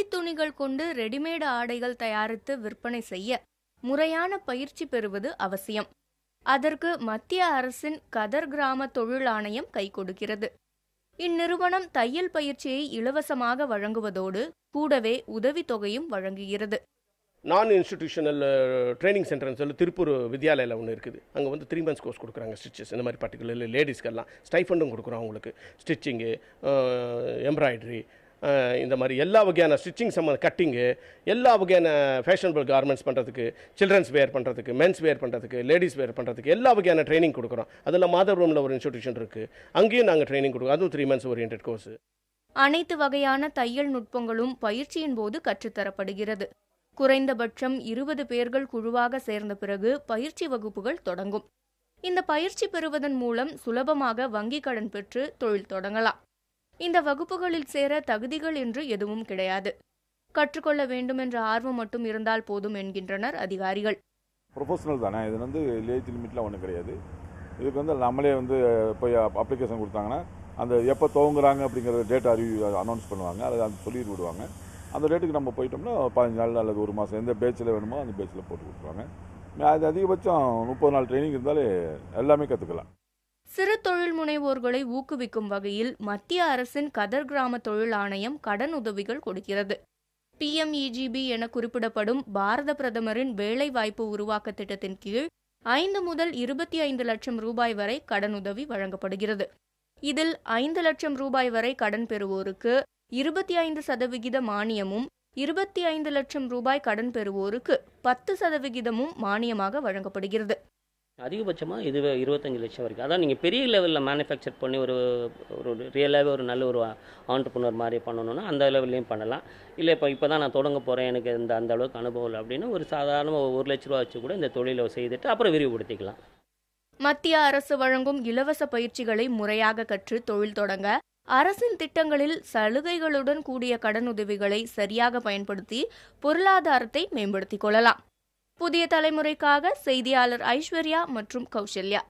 போலி துணிகள் கொண்டு ரெடிமேடு ஆடைகள் தயாரித்து விற்பனை செய்ய முறையான பயிற்சி பெறுவது அவசியம். அதற்கு மத்திய அரசின் கதர் கிராம தொழில் ஆணையம் கை கொடுக்கிறது. இந்நிறுவனம் தையல் பயிற்சியை இலவசமாக வழங்குவதோடு கூடவே உதவித்தொகையும் வழங்குகிறது. நான் இன்ஸ்டிடியூஷனல் ட்ரைனிங் சென்டர்னு சொல்லி திருப்பூர் வித்யாலயில் ஒன்று இருக்குது. அங்கே வந்து 3 months கோர்ஸ் கொடுக்குறாங்க. ஸ்டிச்சஸ் இந்த மாதிரி பர்டிகுலர் லேடிஸ்க்கெல்லாம் ஸ்டைஃபண்டும் கொடுக்குறோம். அவங்களுக்கு ஸ்டிச்சிங்கு, எம்ப்ராய்டரி, இந்த மாதிரி எல்லா வகையான ஸ்டிச்சிங் கட்டிங்கு, எல்லா வகையான ஃபேஷனபிள் கார்மெண்ட்ஸ் பண்ணுறதுக்கு, சில்ட்ரன்ஸ் வேர் பண்ணுறதுக்கு, மென்ஸ் வேர் பண்ணுறதுக்கு, லேடிஸ் வேர் பண்ணுறதுக்கு எல்லா வகையான ட்ரைனிங் கொடுக்குறோம். அதில் மாதவரமில் ஒரு இன்ஸ்டிடியூஷன் இருக்குது. அங்கேயும் நாங்கள் ட்ரைனிங் கொடுக்குறோம். அதுவும் 3 months ஓரியன்ட் கோர்ஸ். அனைத்து வகையான தையல் நுட்பங்களும் பயிற்சியின் போது கற்றுத்தரப்படுகிறது. குறைந்தபட்சம் 20 பேர்கள் குழுவாக சேர்ந்த பிறகு பயிற்சி வகுப்புகள் தொடங்கும். இந்த பயிற்சி பெறுவதன் மூலம் சுலபமாக வங்கிக் கடன் பெற்று தொழில் தொடங்கலாம். இந்த வகுப்புகளில் சேர தகுதிகள் என்று எதுவும் கிடையாது. கற்றுக்கொள்ள வேண்டும் என்ற ஆர்வம் மட்டும் இருந்தால் போதும் என்கின்றனர் அதிகாரிகள். ப்ரொஃபஷனல் தானே, இது வந்து ஏஜ் லிமிட்லாம் ஒன்றும் கிடையாது. இதுக்கு வந்து நம்மளே வந்து போய் அப்ளிகேஷன் கொடுத்தாங்கன்னா அந்த எப்போ துவங்குறாங்க அப்படிங்கிற டேட் அனௌன்ஸ் பண்ணுவாங்க. அதை அந்த சொல்லி விடுவாங்க. அந்த டேட்டுக்கு நம்ம போயிட்டோம்னா 15 நாள் அல்லது 1 மாதம் எந்த பேட்சில் வேணுமோ அந்த பேட்சில் போட்டு கொடுத்துருவாங்க. அது அதிகபட்சம் 30 நாள் ட்ரைனிங் இருந்தாலே எல்லாமே கற்றுக்கலாம். சிறு தொழில் முனைவோர்களை ஊக்குவிக்கும் வகையில் மத்திய அரசின் கதர் கிராம தொழில் ஆணையம் கடன் உதவிகள் கொடுக்கிறது. PMEGB என குறிப்பிடப்படும் பாரத பிரதமரின் வேலைவாய்ப்பு உருவாக்க திட்டத்தின் கீழ் 5 முதல் 25 லட்சம் ரூபாய் வரை கடனுதவி வழங்கப்படுகிறது. இதில் 5 லட்சம் ரூபாய் வரை கடன் பெறுவோருக்கு 25% மானியமும், 25 லட்சம் ரூபாய் கடன் பெறுவோருக்கு 10% மானியமாக வழங்கப்படுகிறது. அதிகபட்சமாக இது 25 லட்சம் வரைக்கும். அதான் நீங்கள் பெரிய லெவலில் மேனுஃபேக்சர் பண்ணி ஒரு ரியலாகவே ஒரு நல்ல ஒரு ஆண்டர்ப்ரனர் மாதிரி பண்ணணும்னா அந்த லெவல்லையும் பண்ணலாம். இல்லை இப்போ தான் நான் தொடங்க போகிறேன், எனக்கு அந்த அளவுக்கு அனுபவம் இல்லை அப்படின்னா ஒரு சாதாரண 1 லட்ச ரூபா வச்சு கூட இந்த தொழிலை செய்துட்டு அப்புறம் விரிவுபடுத்திக்கலாம். மத்திய அரசு வழங்கும் இலவச பயிற்சிகளை முறையாக கற்று தொழில் தொடங்க அரசின் திட்டங்களில் சலுகைகளுடன் கூடிய கடனுதவிகளை சரியாக பயன்படுத்தி பொருளாதாரத்தை மேம்படுத்திக் கொள்ளலாம். புதிய தலைமுறைக்காக செய்தியாளர் ஐஸ்வர்யா மற்றும் கௌசல்யா.